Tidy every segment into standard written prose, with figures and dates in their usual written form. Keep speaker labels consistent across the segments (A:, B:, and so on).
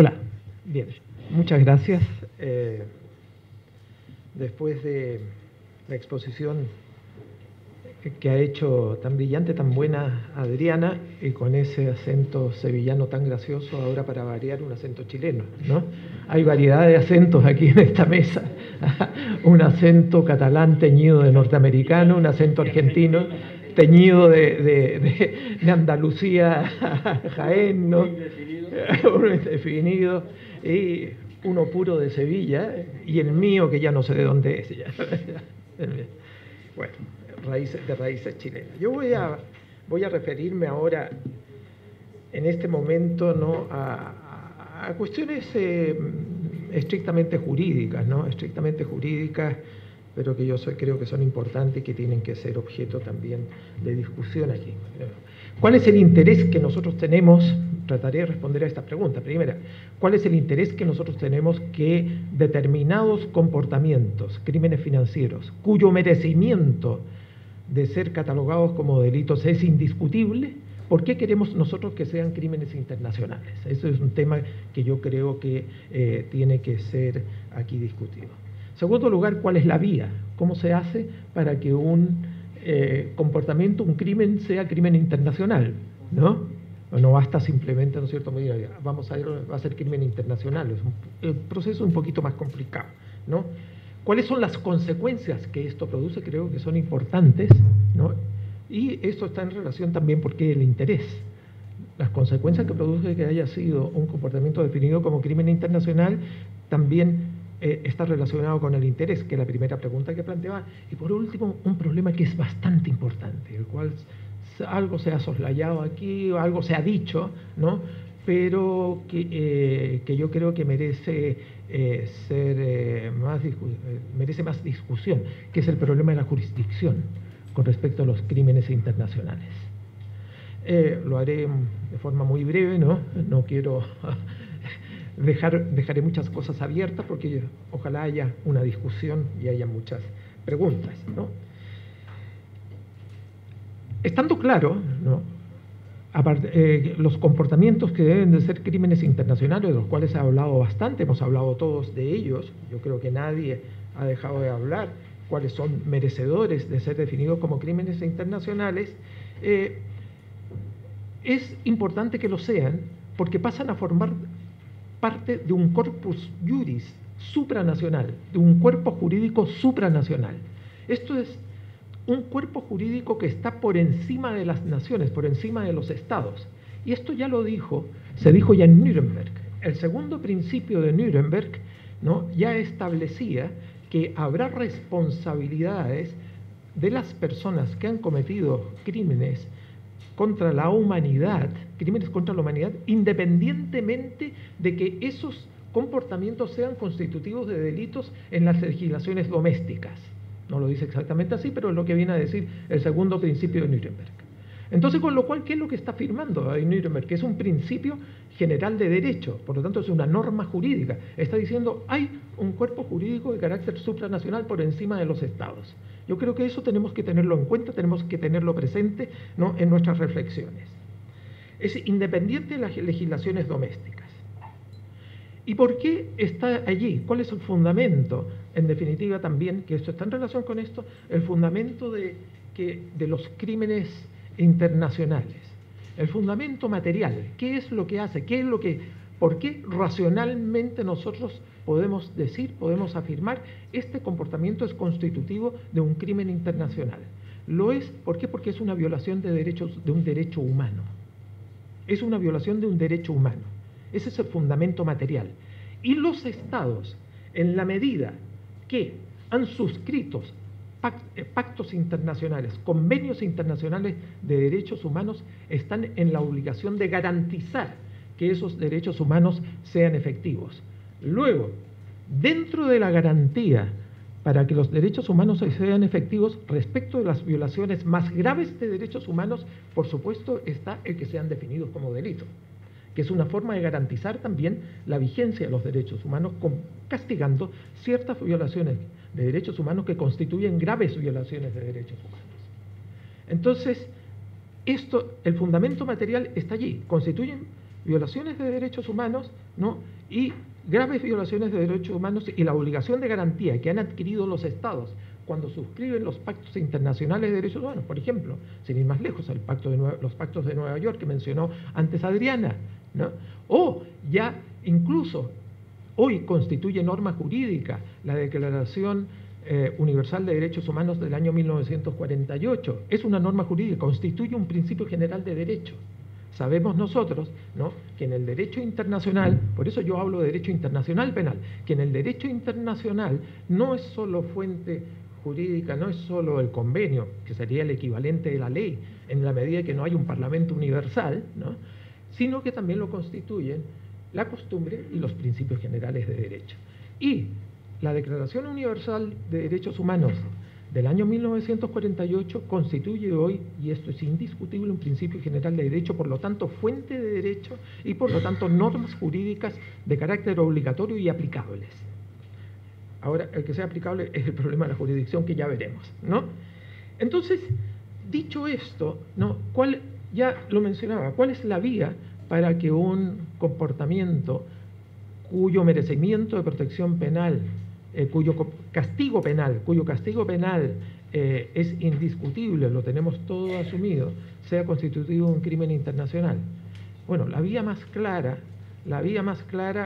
A: Hola, bien, muchas gracias. Después de la exposición que ha hecho tan brillante, tan buena Adriana, y con ese acento sevillano tan gracioso, ahora para variar un acento chileno, ¿no? Hay variedad de acentos aquí en esta mesa. Un acento catalán teñido de norteamericano, un acento argentino teñido de Andalucía, Jaén, ¿no? Uno indefinido, y uno puro de Sevilla, y el mío que ya no sé de dónde es. Bueno, de raíces chilenas. Yo voy a referirme ahora, en este momento, ¿no?, a cuestiones estrictamente jurídicas, ¿no? Estrictamente jurídicas, pero que creo que son importantes y que tienen que ser objeto también de discusión aquí. ¿Cuál es el interés que nosotros tenemos? Trataré de responder a esta pregunta. Primera, ¿cuál es el interés que nosotros tenemos que determinados comportamientos, crímenes financieros, cuyo merecimiento de ser catalogados como delitos es indiscutible? ¿Por qué queremos nosotros que sean crímenes internacionales? Eso es un tema que yo creo que tiene que ser aquí discutido. En segundo lugar, ¿cuál es la vía? ¿Cómo se hace para que un comportamiento, un crimen, sea crimen internacional? ¿No? No basta simplemente, ¿no es cierto?, vamos a ir, va a ser crimen internacional. El proceso es un poquito más complicado, ¿no? ¿Cuáles son las consecuencias que esto produce? Creo que son importantes, ¿no? Y esto está en relación también porque el interés, las consecuencias que produce que haya sido un comportamiento definido como crimen internacional, también está relacionado con el interés, que es la primera pregunta que planteaba. Y por último, un problema que es bastante importante, el cual algo se ha soslayado aquí, algo se ha dicho, ¿no?, pero que yo creo que merece merece más discusión, que es el problema de la jurisdicción con respecto a los crímenes internacionales. Lo haré de forma muy breve, ¿no? No quiero dejaré muchas cosas abiertas porque ojalá haya una discusión y haya muchas preguntas, ¿no? Estando claro, ¿no?, los comportamientos que deben de ser crímenes internacionales, de los cuales se ha hablado bastante, hemos hablado todos de ellos, yo creo que nadie ha dejado de hablar cuáles son merecedores de ser definidos como crímenes internacionales. Es importante que lo sean porque pasan a formar parte de un corpus juris supranacional, de un cuerpo jurídico supranacional. Esto es un cuerpo jurídico que está por encima de las naciones, por encima de los estados. Y esto ya se dijo ya en Nuremberg. El segundo principio de Nuremberg, ¿no?, ya establecía que habrá responsabilidades de las personas que han cometido crímenes contra la humanidad, independientemente de que esos comportamientos sean constitutivos de delitos en las legislaciones domésticas. No lo dice exactamente así, pero es lo que viene a decir el segundo principio de Nuremberg. Entonces, con lo cual, ¿qué es lo que está afirmando ahí Nuremberg? Que es un principio general de derecho, por lo tanto es una norma jurídica. Está diciendo, hay un cuerpo jurídico de carácter supranacional por encima de los estados. Yo creo que eso tenemos que tenerlo en cuenta, tenemos que tenerlo presente, ¿no?, en nuestras reflexiones. Es independiente de las legislaciones domésticas. ¿Y por qué está allí? ¿Cuál es el fundamento? En definitiva también, que esto está en relación con esto, el fundamento de los crímenes internacionales. El fundamento material, ¿qué es lo que hace? ¿Por qué racionalmente nosotros podemos decir, podemos afirmar, este comportamiento es constitutivo de un crimen internacional? Lo es, ¿por qué? Porque es una violación de un derecho humano. Es una violación de un derecho humano. Ese es el fundamento material. Y los estados, en la medida que han suscrito pactos internacionales, convenios internacionales de derechos humanos, están en la obligación de garantizar que esos derechos humanos sean efectivos. Luego, dentro de la garantía para que los derechos humanos sean efectivos, respecto de las violaciones más graves de derechos humanos, por supuesto, está el que sean definidos como delito, que es una forma de garantizar también la vigencia de los derechos humanos, castigando ciertas violaciones de derechos humanos que constituyen graves violaciones de derechos humanos. Entonces, el fundamento material está allí, constituyen violaciones de derechos humanos, ¿no? Y graves violaciones de derechos humanos y la obligación de garantía que han adquirido los estados cuando suscriben los pactos internacionales de derechos humanos, por ejemplo, sin ir más lejos, los pactos de Nueva York que mencionó antes Adriana, ¿no? O ya incluso hoy constituye norma jurídica la Declaración Universal de Derechos Humanos del año 1948. Es una norma jurídica, constituye un principio general de derecho. Sabemos nosotros, ¿no?, que en el derecho internacional, por eso yo hablo de derecho internacional penal, que en el derecho internacional no es solo fuente jurídica, no es solo el convenio, que sería el equivalente de la ley, en la medida que no hay un parlamento universal, ¿no?, sino que también lo constituyen la costumbre y los principios generales de derecho. Y la Declaración Universal de Derechos Humanos del año 1948 constituye hoy, y esto es indiscutible, un principio general de derecho, por lo tanto fuente de derecho y por lo tanto normas jurídicas de carácter obligatorio y aplicables. Ahora, el que sea aplicable es el problema de la jurisdicción, que ya veremos, ¿no? Entonces, dicho esto, ¿no?, ya lo mencionaba, ¿cuál es la vía para que un comportamiento cuyo merecimiento de protección penal, cuyo castigo penal es indiscutible, lo tenemos todo asumido, sea constitutivo de un crimen internacional? Bueno, la vía más clara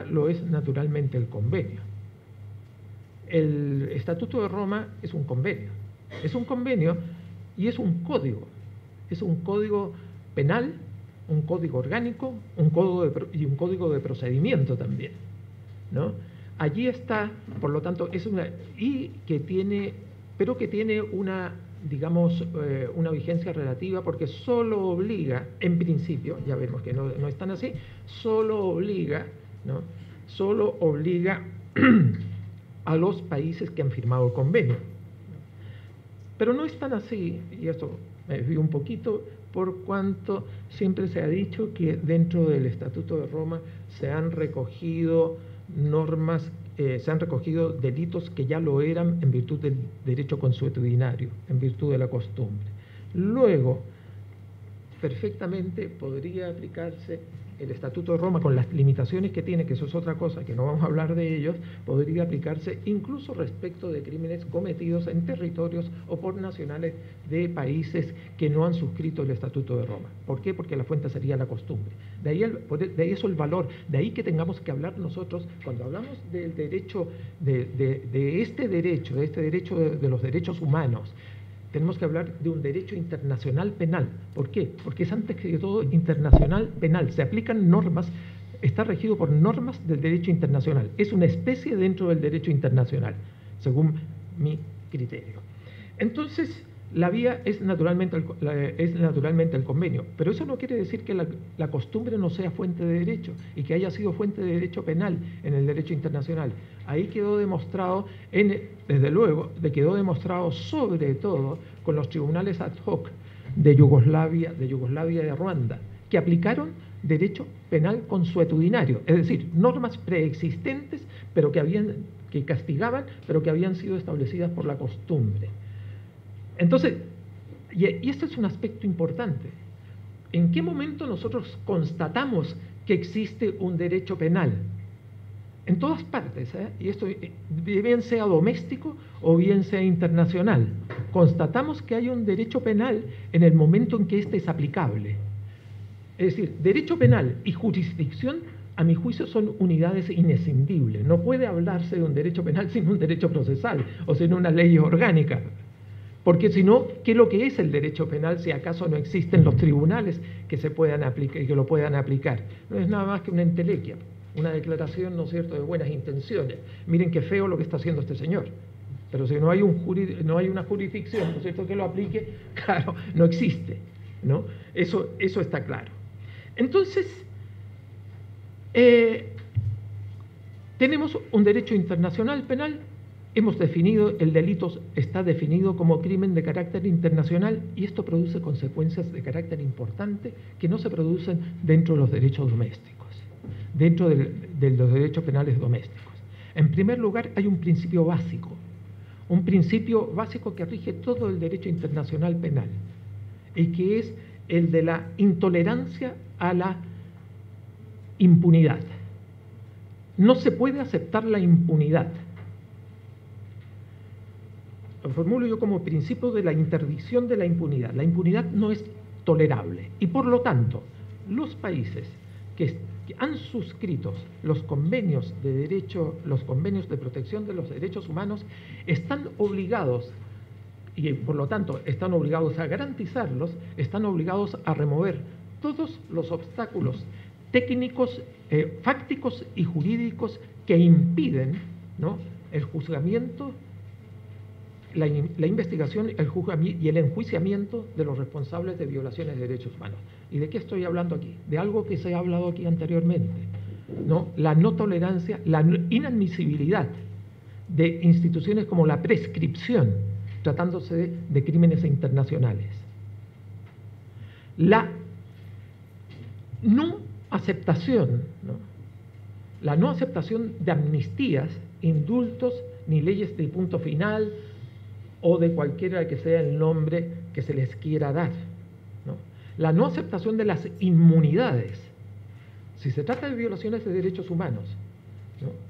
A: lo es naturalmente el convenio. El Estatuto de Roma es un convenio y es un código penal, un código orgánico, y un código de procedimiento también, ¿no? Allí está, por lo tanto, pero que tiene una, digamos, una vigencia relativa, porque solo obliga, en principio, ya vemos que no es tan así, solo obliga a los países que han firmado el convenio. Pero no es tan así, y esto me desvío un poquito, por cuanto siempre se ha dicho que dentro del Estatuto de Roma se han recogido delitos que ya lo eran en virtud del derecho consuetudinario, en virtud de la costumbre. Luego, perfectamente podría aplicarse el Estatuto de Roma, con las limitaciones que tiene, que eso es otra cosa, que no vamos a hablar de ellos, podría aplicarse incluso respecto de crímenes cometidos en territorios o por nacionales de países que no han suscrito el Estatuto de Roma. ¿Por qué? Porque la fuente sería la costumbre. De ahí eso el valor, de ahí que tengamos que hablar nosotros, cuando hablamos del derecho, de este derecho de los derechos humanos, tenemos que hablar de un derecho internacional penal. ¿Por qué? Porque es antes que todo internacional penal. Se aplican normas, está regido por normas del derecho internacional. Es una especie dentro del derecho internacional, según mi criterio. Entonces, la vía es naturalmente el convenio, pero eso no quiere decir que la costumbre no sea fuente de derecho y que haya sido fuente de derecho penal en el derecho internacional. Ahí quedó demostrado, desde luego, quedó demostrado sobre todo con los tribunales ad hoc de Yugoslavia y de Ruanda, que aplicaron derecho penal consuetudinario, es decir, normas preexistentes, pero que castigaban, pero que habían sido establecidas por la costumbre. Entonces, y este es un aspecto importante. ¿En qué momento nosotros constatamos que existe un derecho penal? En todas partes, y esto bien sea doméstico o bien sea internacional. Constatamos que hay un derecho penal en el momento en que éste es aplicable. Es decir, derecho penal y jurisdicción, a mi juicio, son unidades inescindibles. No puede hablarse de un derecho penal sin un derecho procesal o sin una ley orgánica. Porque si no, ¿qué es lo que es el derecho penal si acaso no existen los tribunales que lo puedan aplicar? No es nada más que una entelequia, una declaración, ¿no es cierto?, de buenas intenciones. Miren qué feo lo que está haciendo este señor. Pero si no hay una jurisdicción, ¿no es cierto?, que lo aplique, claro, no existe, ¿no? Eso está claro. Entonces, tenemos un derecho internacional penal. Hemos definido, el delito está definido como crimen de carácter internacional, y esto produce consecuencias de carácter importante que no se producen dentro de los derechos domésticos, dentro de los derechos penales domésticos. En primer lugar, hay un principio básico que rige todo el derecho internacional penal, y que es el de la intolerancia a la impunidad. No se puede aceptar la impunidad. Lo formulo yo como principio de la interdicción de la impunidad. La impunidad no es tolerable y por lo tanto los países que han suscrito los convenios de derecho, los convenios de protección de los derechos humanos, están obligados, y por lo tanto están obligados a garantizarlos, están obligados a remover todos los obstáculos técnicos, fácticos y jurídicos que impiden, ¿no?, el juzgamiento, la investigación y el enjuiciamiento de los responsables de violaciones de derechos humanos. ¿Y de qué estoy hablando aquí? De algo que se ha hablado aquí anteriormente, ¿no? La no tolerancia, la inadmisibilidad de instituciones como la prescripción, tratándose de crímenes internacionales. La no aceptación, ¿no?, la no aceptación de amnistías, indultos, ni leyes de punto final, o de cualquiera que sea el nombre que se les quiera dar, ¿no? La no aceptación de las inmunidades. Si se trata de violaciones de derechos humanos,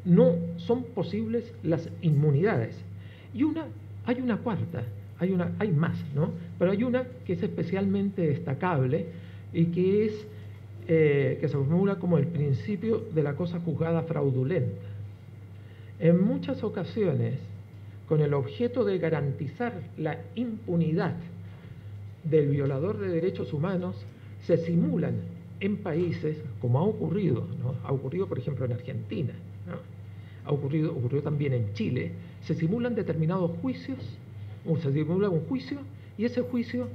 A: no son posibles las inmunidades. Y hay una cuarta, hay más, ¿no? Pero hay una que es especialmente destacable y que es que se formula como el principio de la cosa juzgada fraudulenta. En muchas ocasiones, con el objeto de garantizar la impunidad del violador de derechos humanos, se simulan en países, como ha ocurrido, ¿no? Ha ocurrido, por ejemplo, en Argentina, ¿no? Ocurrió también en Chile, se simulan determinados juicios, o se simula un juicio, y ese juicio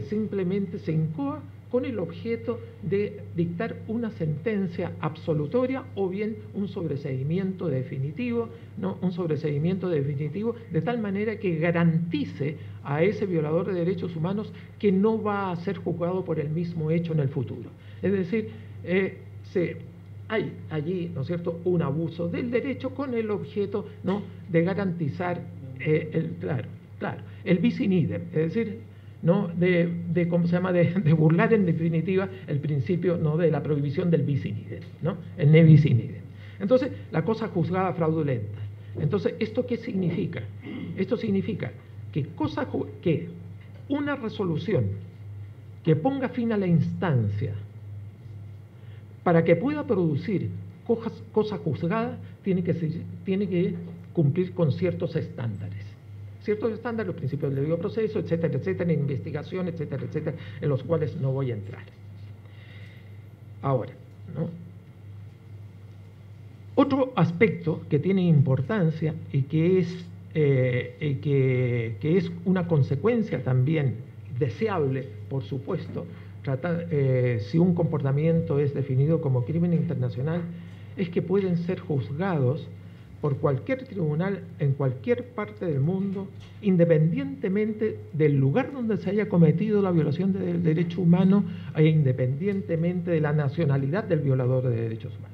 A: simplemente se incoa con el objeto de dictar una sentencia absolutoria o bien un sobreseimiento definitivo, ¿no? Un sobreseimiento definitivo de tal manera que garantice a ese violador de derechos humanos que no va a ser juzgado por el mismo hecho en el futuro. Es decir, hay allí, ¿no es cierto?, un abuso del derecho con el objeto, ¿no?, de garantizar el bis in idem, es decir, ¿no?, ¿cómo se llama?, de burlar en definitiva el principio, ¿no?, de la prohibición del bis in idem, ¿no?, el ne bis in idem. Entonces, la cosa juzgada fraudulenta. Entonces, ¿esto qué significa? Esto significa que una resolución que ponga fin a la instancia para que pueda producir cosa juzgada tiene que cumplir con ciertos estándares. Ciertos estándares, los principios del debido proceso, etcétera, etcétera, en investigación, etcétera, etcétera, en los cuales no voy a entrar. Ahora, ¿no?, otro aspecto que tiene importancia y que es una consecuencia también deseable, por supuesto, si un comportamiento es definido como crimen internacional, es que pueden ser juzgados por cualquier tribunal en cualquier parte del mundo, independientemente del lugar donde se haya cometido la violación del derecho humano e independientemente de la nacionalidad del violador de derechos humanos.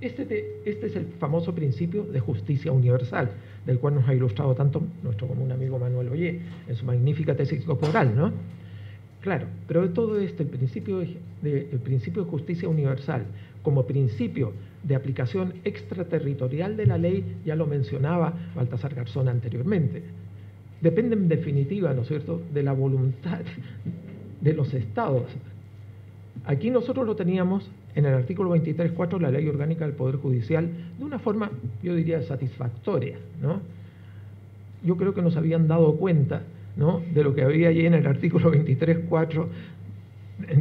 A: Este es el famoso principio de justicia universal, del cual nos ha ilustrado tanto nuestro común amigo Manuel Ollé en su magnífica tesis doctoral, ¿no? Claro, pero de todo esto, el principio de justicia universal como principio de aplicación extraterritorial de la ley, ya lo mencionaba Baltasar Garzón anteriormente, depende en definitiva, ¿no es cierto?, de la voluntad de los estados. Aquí nosotros lo teníamos en el artículo 23.4 de la Ley Orgánica del Poder Judicial de una forma, yo diría, satisfactoria, ¿no? Yo creo que nos habían dado cuenta, ¿no?, de lo que había allí en el artículo 23.4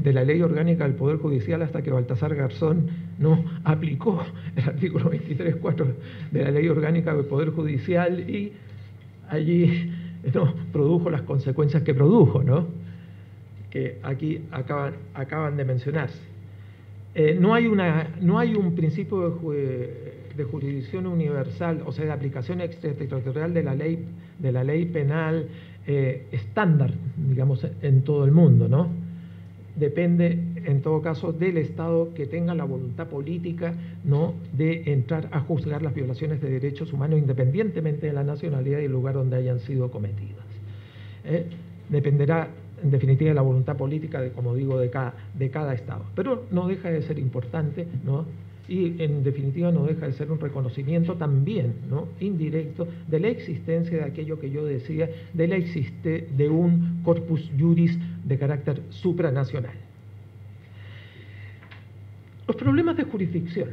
A: de la Ley Orgánica del Poder Judicial hasta que Baltasar Garzón no aplicó el artículo 23.4 de la Ley Orgánica del Poder Judicial y allí, ¿no?, produjo las consecuencias que produjo, ¿no?, que aquí acaban de mencionarse. No hay un principio de jurisdicción universal, o sea, de aplicación extraterritorial de la ley penal estándar, digamos, en todo el mundo, ¿no? Depende, en todo caso, del Estado que tenga la voluntad política, ¿no?, de entrar a juzgar las violaciones de derechos humanos independientemente de la nacionalidad y el lugar donde hayan sido cometidas. Dependerá en definitiva, de la voluntad política, como digo, de cada Estado. Pero no deja de ser importante, ¿no? Y en definitiva no deja de ser un reconocimiento también, ¿no?, indirecto de la existencia de aquello que yo decía, de un corpus juris de carácter supranacional. Los problemas de jurisdicción.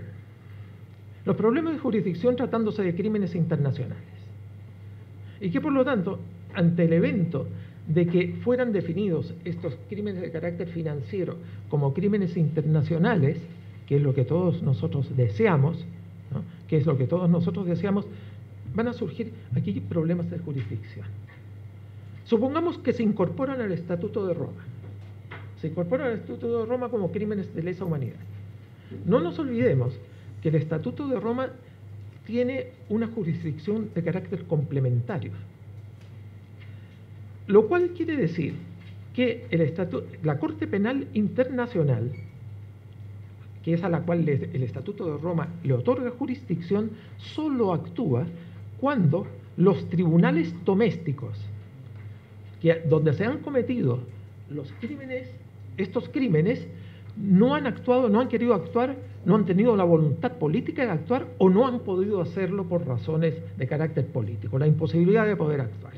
A: Los problemas de jurisdicción tratándose de crímenes internacionales. Y que por lo tanto, ante el evento de que fueran definidos estos crímenes de carácter financiero como crímenes internacionales, que es lo que todos nosotros deseamos, ¿no?, que es lo que todos nosotros deseamos, van a surgir aquí problemas de jurisdicción. Supongamos que se incorporan al Estatuto de Roma. Se incorporan al Estatuto de Roma como crímenes de lesa humanidad. No nos olvidemos que el Estatuto de Roma tiene una jurisdicción de carácter complementario, lo cual quiere decir que la Corte Penal Internacional, que es a la cual el Estatuto de Roma le otorga jurisdicción, solo actúa cuando los tribunales domésticos, donde se han cometido estos crímenes, no han actuado, no han querido actuar, no han tenido la voluntad política de actuar o no han podido hacerlo por razones de carácter político, la imposibilidad de poder actuar.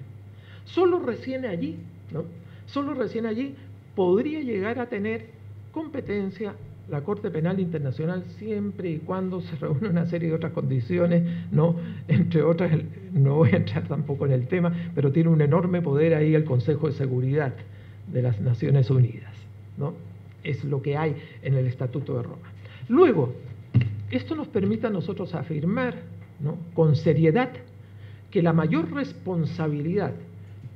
A: Solo recién allí, ¿no?, solo recién allí podría llegar a tener competencia la Corte Penal Internacional, siempre y cuando se reúne una serie de otras condiciones, ¿no?, entre otras, no voy a entrar tampoco en el tema, pero tiene un enorme poder ahí el Consejo de Seguridad de las Naciones Unidas, ¿no? Es lo que hay en el Estatuto de Roma. Luego, esto nos permite a nosotros afirmar, ¿no?, con seriedad, que la mayor responsabilidad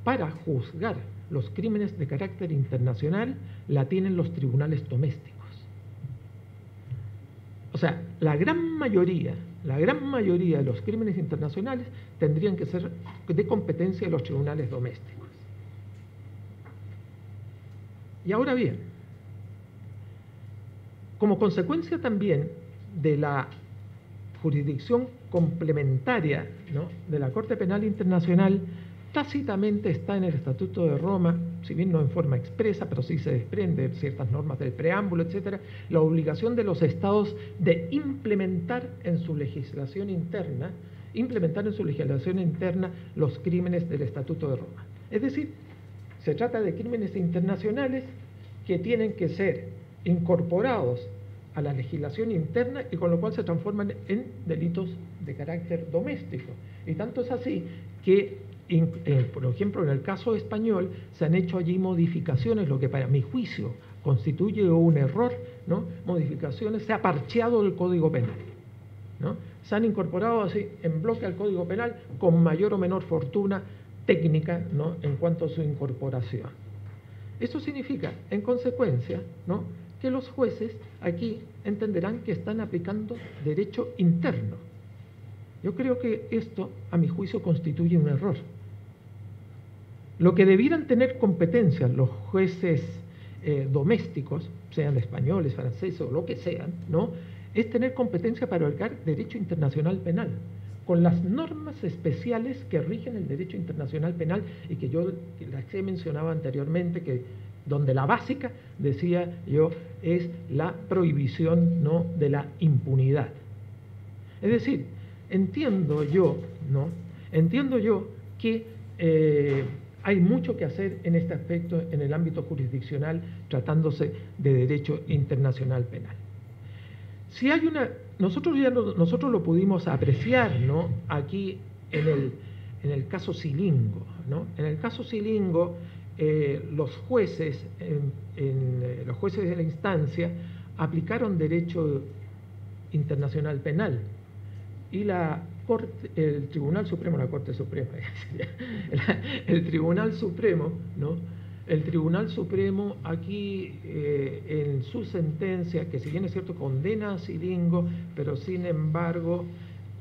A: para juzgar los crímenes de carácter internacional la tienen los tribunales domésticos. O sea, la gran mayoría de los crímenes internacionales tendrían que ser de competencia de los tribunales domésticos. Y ahora bien, como consecuencia también de la jurisdicción complementaria, ¿no?, de la Corte Penal Internacional, tácitamente está en el Estatuto de Roma, si bien no en forma expresa, pero sí se desprende de ciertas normas del preámbulo, etcétera, la obligación de los estados de implementar en su legislación interna los crímenes del Estatuto de Roma. Es decir, se trata de crímenes internacionales que tienen que ser incorporados a la legislación interna y con lo cual se transforman en delitos de carácter doméstico. Y tanto es así que, por ejemplo, en el caso español se han hecho allí modificaciones, lo que para mi juicio constituye un error, ¿no?, modificaciones, se ha parcheado el Código Penal, ¿no? Se han incorporado así en bloque al Código Penal con mayor o menor fortuna técnica, ¿no?, en cuanto a su incorporación. Esto significa, en consecuencia, ¿no?, que los jueces aquí entenderán que están aplicando derecho interno. Yo creo que esto, a mi juicio, constituye un error. Lo que debieran tener competencia los jueces domésticos, sean españoles, franceses o lo que sean, ¿no?, es tener competencia para aplicar derecho internacional penal, con las normas especiales que rigen el derecho internacional penal y que yo las he mencionado anteriormente, donde la básica, decía yo, es la prohibición, ¿no?, de la impunidad. Es decir, entiendo yo que hay mucho que hacer en este aspecto en el ámbito jurisdiccional tratándose de derecho internacional penal. Si hay nosotros lo pudimos apreciar, ¿no?, aquí en el caso Silingo, ¿no? En el caso Silingo, los jueces de la instancia aplicaron derecho internacional penal y el Tribunal Supremo, la Corte Suprema, el Tribunal Supremo, ¿no?, el Tribunal Supremo aquí en su sentencia, que si bien es cierto condena a Silingo, pero sin embargo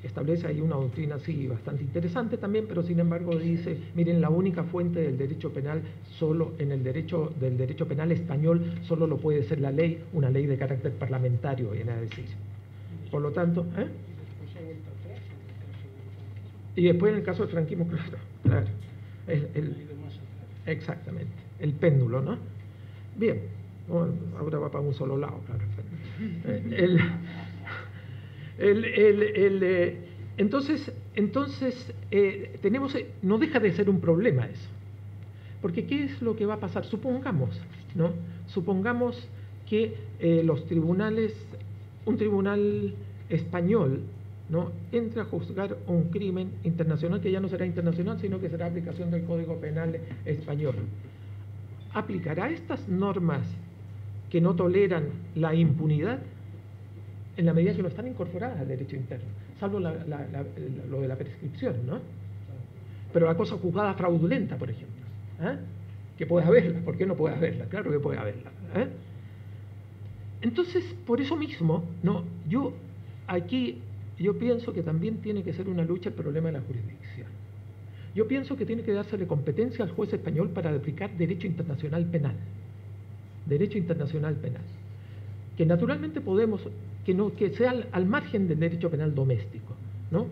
A: establece ahí una doctrina así bastante interesante también, pero sin embargo dice, miren, la única fuente del derecho penal solo del derecho penal español solo lo puede ser la ley, una ley de carácter parlamentario, viene a decir. Por lo tanto, y después en el caso del franquismo, claro, exactamente. el péndulo, ¿no? Bien, bueno, ahora va para un solo lado, claro. Entonces no deja de ser un problema eso. Porque ¿qué es lo que va a pasar? Supongamos, ¿no? Supongamos que los tribunales, un tribunal español, ¿no?, entra a juzgar un crimen internacional que ya no será internacional, sino que será aplicación del Código Penal español. ¿Aplicará estas normas que no toleran la impunidad? En la medida que no están incorporadas al derecho interno, salvo lo de la prescripción, ¿no? Pero la cosa juzgada fraudulenta, por ejemplo, que puede haberla. ¿Por qué no puede haberla? Claro que puede haberla. Entonces, por eso mismo, ¿no?, yo pienso que también tiene que ser una lucha el problema de la jurisdicción. Yo pienso que tiene que dársele competencia al juez español para aplicar derecho internacional penal. Derecho internacional penal. Que naturalmente podemos, que sea al margen del derecho penal doméstico, ¿no?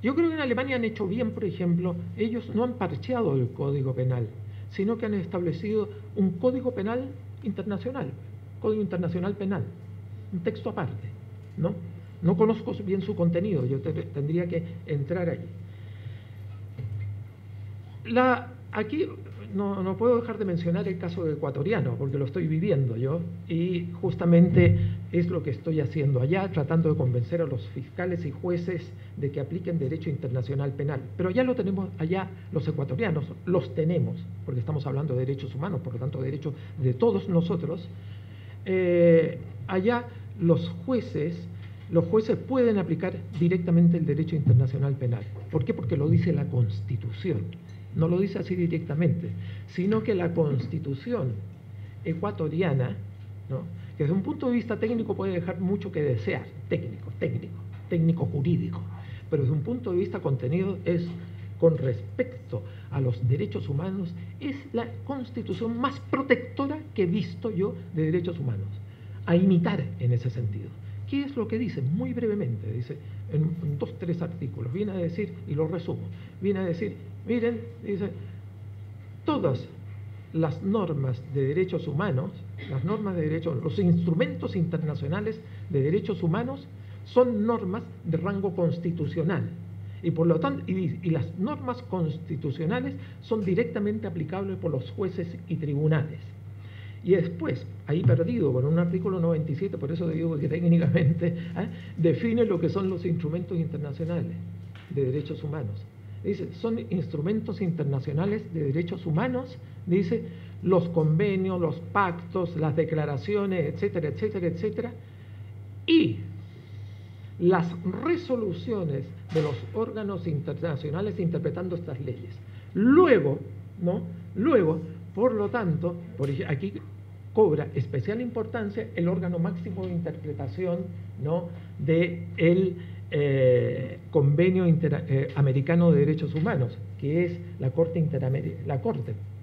A: Yo creo que en Alemania han hecho bien, por ejemplo, ellos no han parcheado el Código Penal, sino que han establecido un Código Penal internacional, Código Internacional Penal, un texto aparte, ¿no? No conozco bien su contenido, yo tendría que entrar allí. Aquí no puedo dejar de mencionar el caso ecuatoriano, porque lo estoy viviendo yo, y justamente es lo que estoy haciendo allá, tratando de convencer a los fiscales y jueces de que apliquen derecho internacional penal. Pero ya lo tenemos allá, los ecuatorianos los tenemos, porque estamos hablando de derechos humanos, por lo tanto derechos de todos nosotros. Allá los jueces pueden aplicar directamente el derecho internacional penal. ¿Por qué? Porque lo dice la Constitución. No lo dice así directamente, sino que la Constitución ecuatoriana, ¿no?, que desde un punto de vista técnico puede dejar mucho que desear, técnico jurídico, pero desde un punto de vista contenido es, con respecto a los derechos humanos, es la Constitución más protectora que he visto yo de derechos humanos, a imitar en ese sentido. ¿Qué es lo que dice? Muy brevemente, dice en 2 o 3 artículos, viene a decir, y lo resumo, viene a decir, miren, dice, todas las normas de derechos humanos, los instrumentos internacionales de derechos humanos son normas de rango constitucional, y por lo tanto, y las normas constitucionales son directamente aplicables por los jueces y tribunales. Y después, ahí perdido con un artículo 97, por eso digo que técnicamente define lo que son los instrumentos internacionales de derechos humanos. Dice, son instrumentos internacionales de derechos humanos, dice, los convenios, los pactos, las declaraciones, etcétera, etcétera, etcétera, y las resoluciones de los órganos internacionales interpretando estas leyes. Luego, por lo tanto, aquí cobra especial importancia el órgano máximo de interpretación, ¿no?, del Convenio Americano de Derechos Humanos, que es la Corte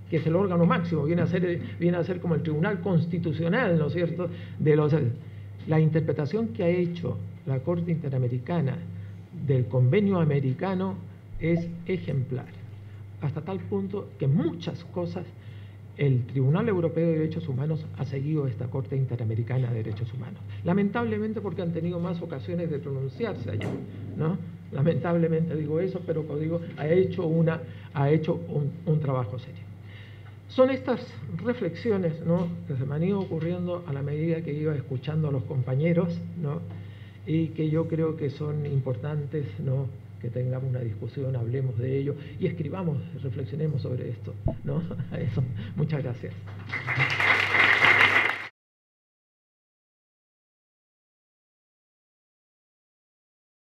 A: que es el órgano máximo, viene a ser como el Tribunal Constitucional, ¿no es cierto?, la interpretación que ha hecho la Corte Interamericana del Convenio Americano es ejemplar, hasta tal punto que muchas cosas el Tribunal Europeo de Derechos Humanos ha seguido esta Corte Interamericana de Derechos Humanos. Lamentablemente, porque han tenido más ocasiones de pronunciarse allá, ¿no? Lamentablemente digo eso, pero digo, ha hecho un trabajo serio. Son estas reflexiones, ¿no?, que se me han ido ocurriendo a la medida que iba escuchando a los compañeros, ¿no?, y que yo creo que son importantes, ¿no?, que tengamos una discusión, hablemos de ello y escribamos, reflexionemos sobre esto, ¿no? Eso. Muchas gracias.